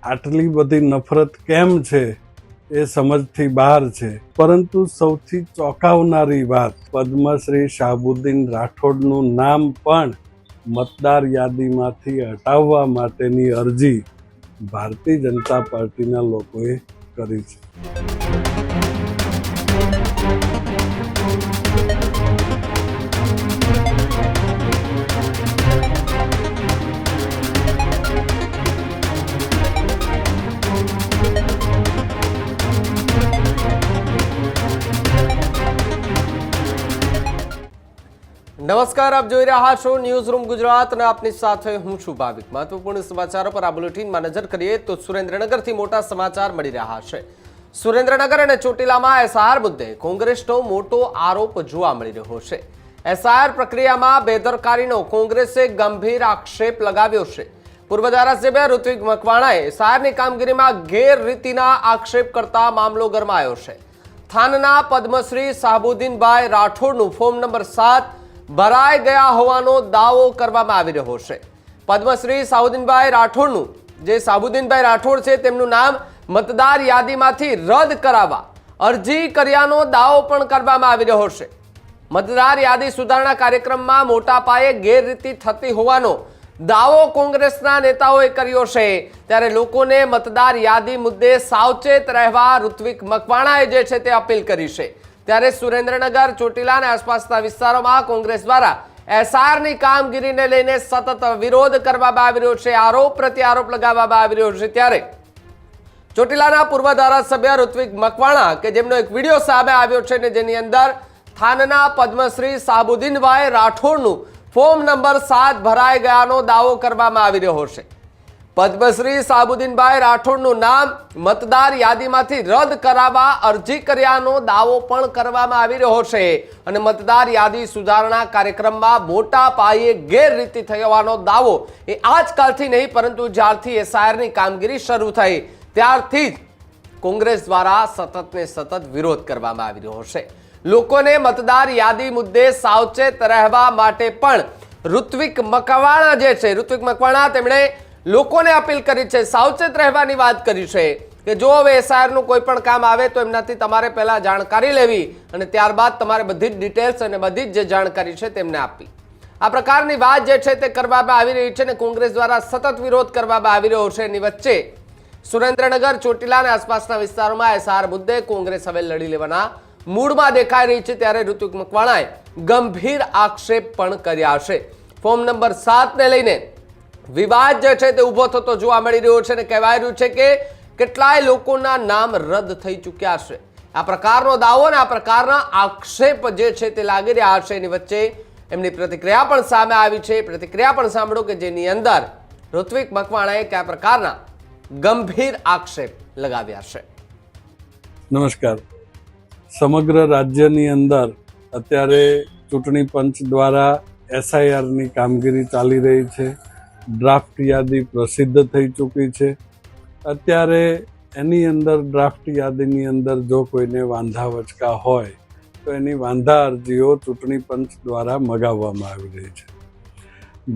આટલી બધી નફરત કેમ છે એ સમજથી બહાર છે। પરંતુ સૌથી ચોંકાવનારી વાત, પદ્મશ્રી શાહબુદ્દીન રાઠોડનું નામ પણ મતદાર યાદીમાંથી હટાવવા માટેની અરજી ભારતીય જનતા પાર્ટીના લોકોએ કરી છે। નમસ્કાર, આપ જોઈ રહ્યા છો ન્યૂઝ રૂમ ગુજરાત અને આપની સાથે હું છું ભાવિક। મહત્વપૂર્ણ સમાચારો પર આ બુલેટિનમાં નજર કરીએ તો સુરેન્દ્રનગરથી મોટા સમાચાર મળી રહ્યા છે। સુરેન્દ્રનગર અને ચોટીલામાં એસઆર મુદ્દે કોંગ્રેસનો મોટો આરોપ જોવા મળી રહ્યો છે। એસઆર પ્રક્રિયામાં બેદરકારીનો કોંગ્રેસે ગંભીર આક્ષેપ લગાવ્યો છે। પૂર્વ ધારાસભ્ય ઋત્વિક મકવાણાએ એસઆરની કામગીરીમાં ગેરરીતિના આક્ષેપ કરતા મામલો ગરમાયો છે। થાનના પદ્મશ્રી શાહબુદ્દીનભાઈ રાઠોડનું ફોર્મ નંબર 7 ભરાઈ ગયા હોવાનો દાવો કરવામાં આવી રહ્યો છે। પદ્મશ્રી શાહબુદ્દીનભાઈ રાઠોડનું જે શાહબુદ્દીનભાઈ રાઠોડ છે તેમનું નામ મતદાર યાદીમાંથી રદ કરાવવા અરજી કર્યાનો દાવો પણ કરવામાં આવી રહ્યો છે। મતદાર યાદી સુધારણા કાર્યક્રમમાં મોટા પાયે ગેરરીતિ થતી હોવાનો દાવો કોંગ્રેસના નેતાઓએ કર્યો છે। ત્યારે લોકોને મતદાર યાદી મુદ્દે સાવચેત રહેવા ઋત્વિક મકવાણાએ જે છે તે અપીલ કરી છે। ત્યારે સુરેન્દ્રનગર, ચોટીલા અને આસપાસના વિસ્તારોમાં કોંગ્રેસ દ્વારા એસઆરની કામગીરીને લઈને સતત વિરોધ કરવામાં આવી રહ્યો છે, આરોપ પ્રત્યારોપ લગાવવામાં આવી રહ્યો છે। ત્યારે ચોટીલાના પૂર્વ ધારાસભ્ય ઋત્વિક મકવાણા કે જેમનો એક વિડીયો સામે આવ્યો છે ને જેની અંદર થાનના પદ્મશ્રી શાહબુદ્દીનભાઈ રાઠોડનું ફોર્મ નંબર 7 ભરાઈ ગયાનો દાવો કરવામાં આવી રહ્યો છે। પદ્મશ્રી શાહબુદ્દીનભાઈ રાઠોડનું નામ મતદાર યાદીમાંથી રદ કરાવવા અરજી કર્યાનો દાવો પણ કરવામાં આવી રહ્યો છે અને મતદાર યાદી સુધારણા કાર્યક્રમમાં મોટા પાયે ગેરરીતિ થઈ હોવાનો દાવો એ આજકાલથી નહીં પરંતુ જ્યારથી એસઆરની કામગીરી શરૂ થઈ ત્યારથી જ કોંગ્રેસ દ્વારા સતત ને સતત વિરોધ કરવામાં આવી રહ્યો છે। લોકોને મતદાર યાદી મુદ્દે સાવચેત રહેવા માટે પણ ઋત્વિક મકવાણા જે છે ઋત્વિક મકવાણા તેમણે લોકોને અપીલ કરી છે, સાવચેત રહેવાની વાત કરી છે કે જો હવે એસઆરનું કોઈ પણ કામ આવે તો એમનાથી તમારે પહેલા જાણકારી લેવી અને ત્યારબાદ તમારે બધી જ ડિટેલ્સ અને બધી જ જે જાણકારી છે તેમને આપવી। આ પ્રકારની વાત જે છે તે કરવામાં આવી રહી છે અને કોંગ્રેસ દ્વારા સતત વિરોધ કરવામાં આવી રહ્યો છે। એની વચ્ચે સુરેન્દ્રનગર, ચોટીલા અને આસપાસના વિસ્તારોમાં એસઆર મુદ્દે કોંગ્રેસ હવે લડી લેવાના મૂડમાં દેખાઈ રહી છે। ત્યારે ઋત્વિક મકવાણાએ ગંભીર આક્ષેપ પણ કર્યા છે। ફોર્મ નંબર 7 ને લઈને વિવાદ જે છે તે ઉભો થતો જોવા મળી રહ્યો છે અને કહેવાય રહ્યું છે કે કેટલાય લોકોના નામ રદ થઈ ચૂક્યા છે। આ પ્રકારનો દાવો અને આ પ્રકારના આક્ષેપ જે છે તે લાગી રહ્યા છે। એની વચ્ચે એમની પ્રતિક્રિયા પણ સામે આવી છે। પ્રતિક્રિયા પણ સાંભળો કે જેની અંદર ઋત્વિક મકવાણાએ કયા પ્રકારના ગંભીર આક્ષેપ લગાવ્યા છે। નમસ્કાર। સમગ્ર રાજ્યની અંદર અત્યારે ચૂંટણી પંચ દ્વારા એસઆઈઆરની કામગીરી ચાલી રહી છે। ડ્રાફ્ટ યાદી પ્રસિદ્ધ થઈ ચૂકી છે। અત્યારે એની અંદર ડ્રાફ્ટ યાદીની અંદર જો કોઈને વાંધા વચકા હોય તો એની વાંધા અરજીઓ ચૂંટણી પંચ દ્વારા મગાવવામાં આવી રહી છે।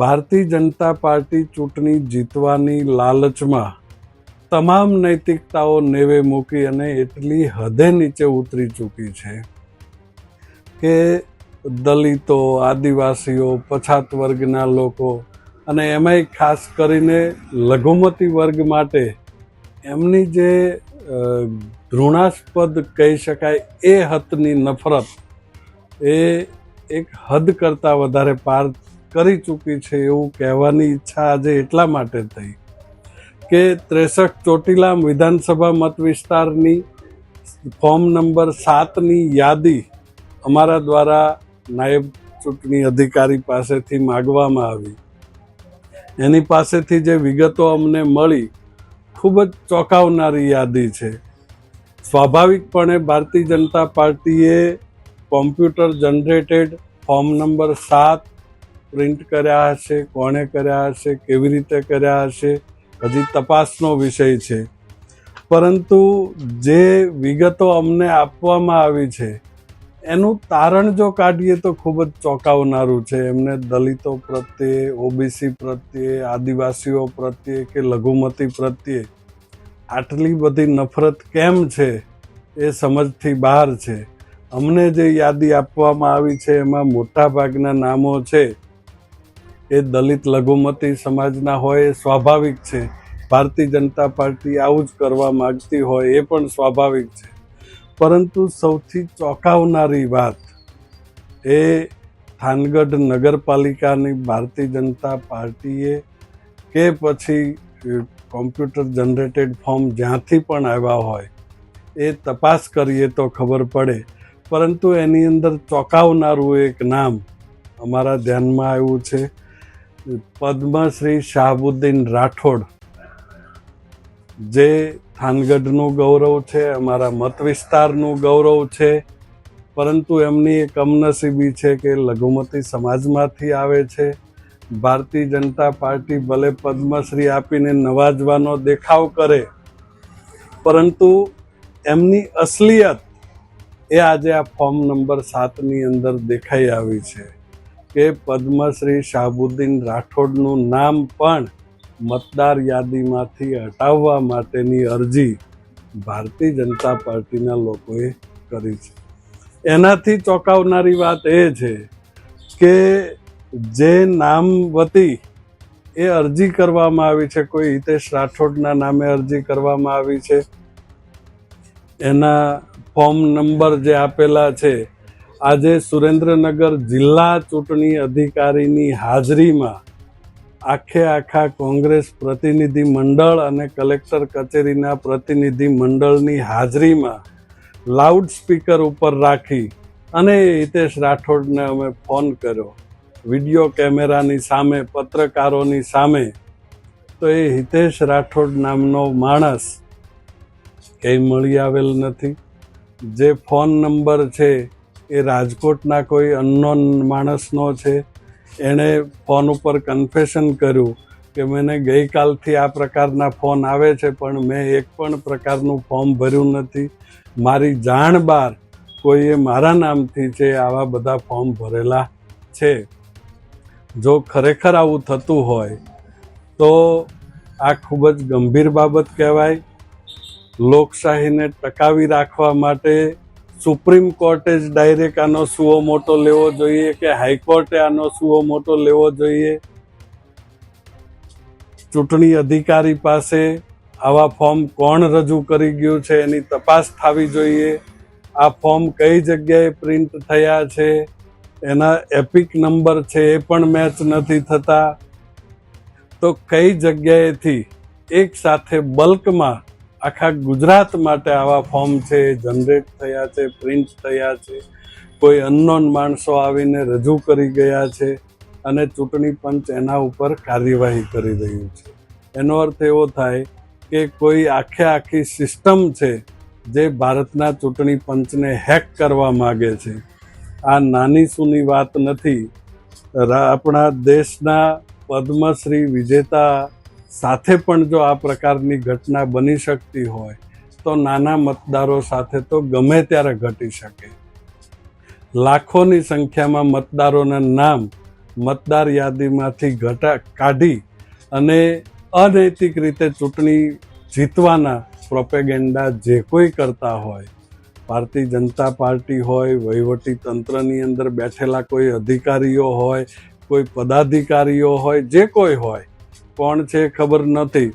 ભારતીય જનતા પાર્ટી ચૂંટણી જીતવાની લાલચમાં તમામ નૈતિકતાઓ નેવે મૂકી અને એટલી હદે નીચે ઉતરી ચૂકી છે કે દલિતો, આદિવાસીઓ, પછાત વર્ગના લોકો અને એમાંય ખાસ કરીને લઘુમતી વર્ગ માટે એમની જે ઘૃણાસ્પદ કહી શકાય એ હદની નફરત એ એક હદ કરતાં વધારે પાર કરી ચૂકી છે એવું કહેવાની ઈચ્છા આજે એટલા માટે થઈ કે 63 ચોટીલા વિધાનસભા મત વિસ્તારની ફોર્મ નંબર 7ની યાદી અમારા દ્વારા નાયબ ચૂંટણી અધિકારી પાસેથી માગવામાં આવી। એની પાસેથી જે વિગતો અમને મળી ખૂબ જ ચોંકાવનારી યાદી છે। સ્વાભાવિકપણે ભારતીય જનતા પાર્ટીએ computer generated form number 7 print કર્યા હશે, કોણે કર્યા હશે, કેવી રીતે કર્યા હશે હજી તપાસનો વિષય છે। પરંતુ જે વિગતો અમને આપવામાં આવી છે એનું તારણ જો કાઢીએ તો ખૂબ જ ચોંકાવનારું છે। એમને દલિતો પ્રત્યે, ઓબીસી પ્રત્યે, આદિવાસીઓ પ્રત્યે કે લઘુમતી પ્રત્યે આટલી બધી નફરત કેમ છે એ સમજથી બહાર છે. અમને જે યાદી આપવામાં આવી છે એમાં મોટાભાગના નામો છે એ દલિત લઘુમતી સમાજના હોય એ સ્વાભાવિક છે. ભારતીય જનતા પાર્ટી આવું જ કરવા માગતી હોય એ પણ સ્વાભાવિક છે. પરંતુ સૌથી ચોંકાવનારી વાત એ થાનગઢ નગરપાલિકાની ભારતીય જનતા પાર્ટીએ કે પછી કોમ્પ્યુટર જનરેટેડ ફોર્મ જ્યાંથી પણ આવ્યા હોય એ તપાસ કરીએ તો ખબર પડે. પરંતુ એની અંદર ચોંકાવનારું એક નામ અમારા ધ્યાનમાં આવ્યું છે, પદ્મશ્રી શાહબુદ્દીન રાઠોડ, જે થાનગઢનું ગૌરવ છે, અમારા મત વિસ્તારનું ગૌરવ છે. પરંતુ એમની એક કમનસીબી છે કે લઘુમતી સમાજમાંથી આવે છે. ભારતીય જનતા પાર્ટી ભલે પદ્મશ્રી આપીને નવાજવાનો દેખાવ કરે, પરંતુ એમની અસલિયત એ આજે આ ફોર્મ નંબર 7ની અંદર દેખાઈ આવી છે કે પદ્મશ્રી શાહબુદ્દીન રાઠોડનું નામ પણ મતદાર યાદીમાંથી હટાવવા માટેની અરજી ભારતીય જનતા પાર્ટીના લોકોએ કરી છે. એનાથી ચોંકાવનારી વાત એ છે કે જે નામ વતી એ અરજી કરવામાં આવી છે, કોઈ હિતેશ રાઠોડના નામે અરજી કરવામાં આવી છે, એના ફોર્મ નંબર જે આપેલા છે, આજે સુરેન્દ્રનગર જિલ્લા ચૂંટણી અધિકારીની હાજરીમાં આખા કોંગ્રેસ પ્રતિનિધિ મંડળ અને કલેક્ટર કચેરીના પ્રતિનિધિ મંડળની હાજરીમાં લાઉડ સ્પીકર ઉપર રાખી અને હિતેશ રાઠોડને અમે ફોન કર્યો, વિડીયો કેમેરાની સામે, પત્રકારોની સામે. તો એ હિતેશ રાઠોડ નામનો માણસ કંઈ મળી આવેલ નથી. જે ફોન નંબર છે એ રાજકોટના કોઈ અનનોન માણસનો છે. એણે ફોન ઉપર કન્ફેશન કર્યું કે મને ગઈકાલથી આ પ્રકારના ફોન આવે છે, પણ મેં એક પણ પ્રકારનું ફોર્મ ભર્યું નથી. મારી જાણ બહાર કોઈએ મારા નામથી છે આવા બધા ફોર્મ ભરેલા છે. જો ખરેખર આવું થતું હોય તો આ ખૂબ જ ગંભીર બાબત કહેવાય. લોકશાહીને ટકાવી રાખવા માટે સુપ્રીમ કોર્ટે જ ડાયરેક્ટ આનો સુઓ મોટો લેવો જોઈએ કે હાઈકોર્ટે આનો સુઓ મોટો લેવો જોઈએ? ચૂંટણી અધિકારી પાસે આવા ફોર્મ કોણ રજૂ કરી ગયું છે એની તપાસ થવી જોઈએ. આ ફોર્મ કઈ જગ્યાએ પ્રિન્ટ થયા છે, એના એપિક નંબર છે એ પણ મેચ નથી થતા. તો કઈ જગ્યાએથી એક સાથે બલ્કમાં આખા ગુજરાત માટે આવા ફોર્મ છે જનરેટ થયા છે, પ્રિન્ટ થયા છે, કોઈ અનનોન માણસો આવીને રજૂ કરી ગયા છે અને ચૂંટણી પંચ એના ઉપર કાર્યવાહી કરી રહ્યું છે. એનો અર્થ એવો થાય કે કોઈ આખી સિસ્ટમ છે જે ભારતના ચૂંટણી પંચને હેક કરવા માગે છે. આ નાની સૂની વાત નથી. આપણા દેશના પદ્મશ્રી વિજેતા સાથે પણ જો આ પ્રકારની ઘટના બની શકતી હોય તો નાના મતદારો સાથે તો ગમે ત્યારે ઘટી શકે. લાખોની સંખ્યામાં મતદારોના નામ મતદાર યાદીમાંથી કાઢી અને અનૈતિક રીતે ચૂંટણી જીતવાના પ્રોપેગેન્ડા જે કોઈ કરતા હોય, ભારતીય જનતા પાર્ટી હોય, વહીવટી તંત્રની અંદર બેઠેલા કોઈ અધિકારીઓ હોય, કોઈ પદાધિકારીઓ હોય, જે કોઈ હોય, કોણ છે ખબર નથી,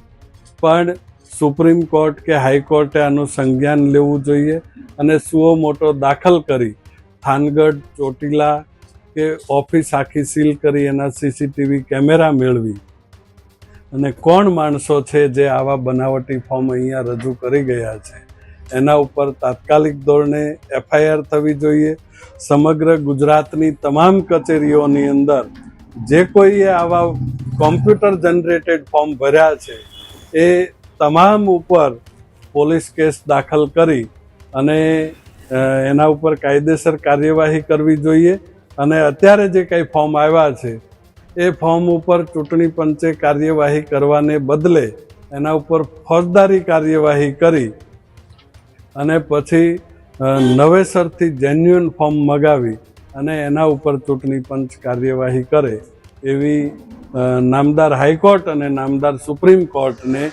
પણ સુપ્રીમ કોર્ટ કે હાઈકોર્ટે આનું સંજ્ઞાન લેવું જોઈએ અને સુઓ મોટો દાખલ કરી થાનગઢ, ચોટીલા કે ઓફિસ આખી સીલ કરી એના સીસીટીવી કેમેરા મેળવી અને કોણ માણસો છે જે આવા બનાવટી ફોર્મ અહીંયા રજૂ કરી ગયા છે એના ઉપર તાત્કાલિક ધોરણે એફઆઈઆર થવી જોઈએ. સમગ્ર ગુજરાતની તમામ કચેરીઓની અંદર જે કોઈએ આવા કોમ્પ્યુટર જનરેટેડ ફોર્મ ભર્યા છે એ તમામ ઉપર પોલીસ કેસ દાખલ કરી અને એના ઉપર કાયદેસર કાર્યવાહી કરવી જોઈએ. અને અત્યારે જે કંઈ ફોર્મ આવ્યા છે એ ફોર્મ ઉપર ચૂંટણી પંચે કાર્યવાહી કરવાને બદલે એના ઉપર ફોજદારી કાર્યવાહી કરી અને પછી નવેસરથી જેન્યુઅન ફોર્મ મગાવી અને એના ઉપર ચૂંટણી પંચ કાર્યવાહી કરે એવી નામદાર હાઈકોર્ટ અને નામદાર સુપ્રીમ કોર્ટને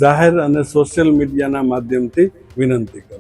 જાહેર અને સોશિયલ મીડિયાના માધ્યમથી વિનંતી કરું.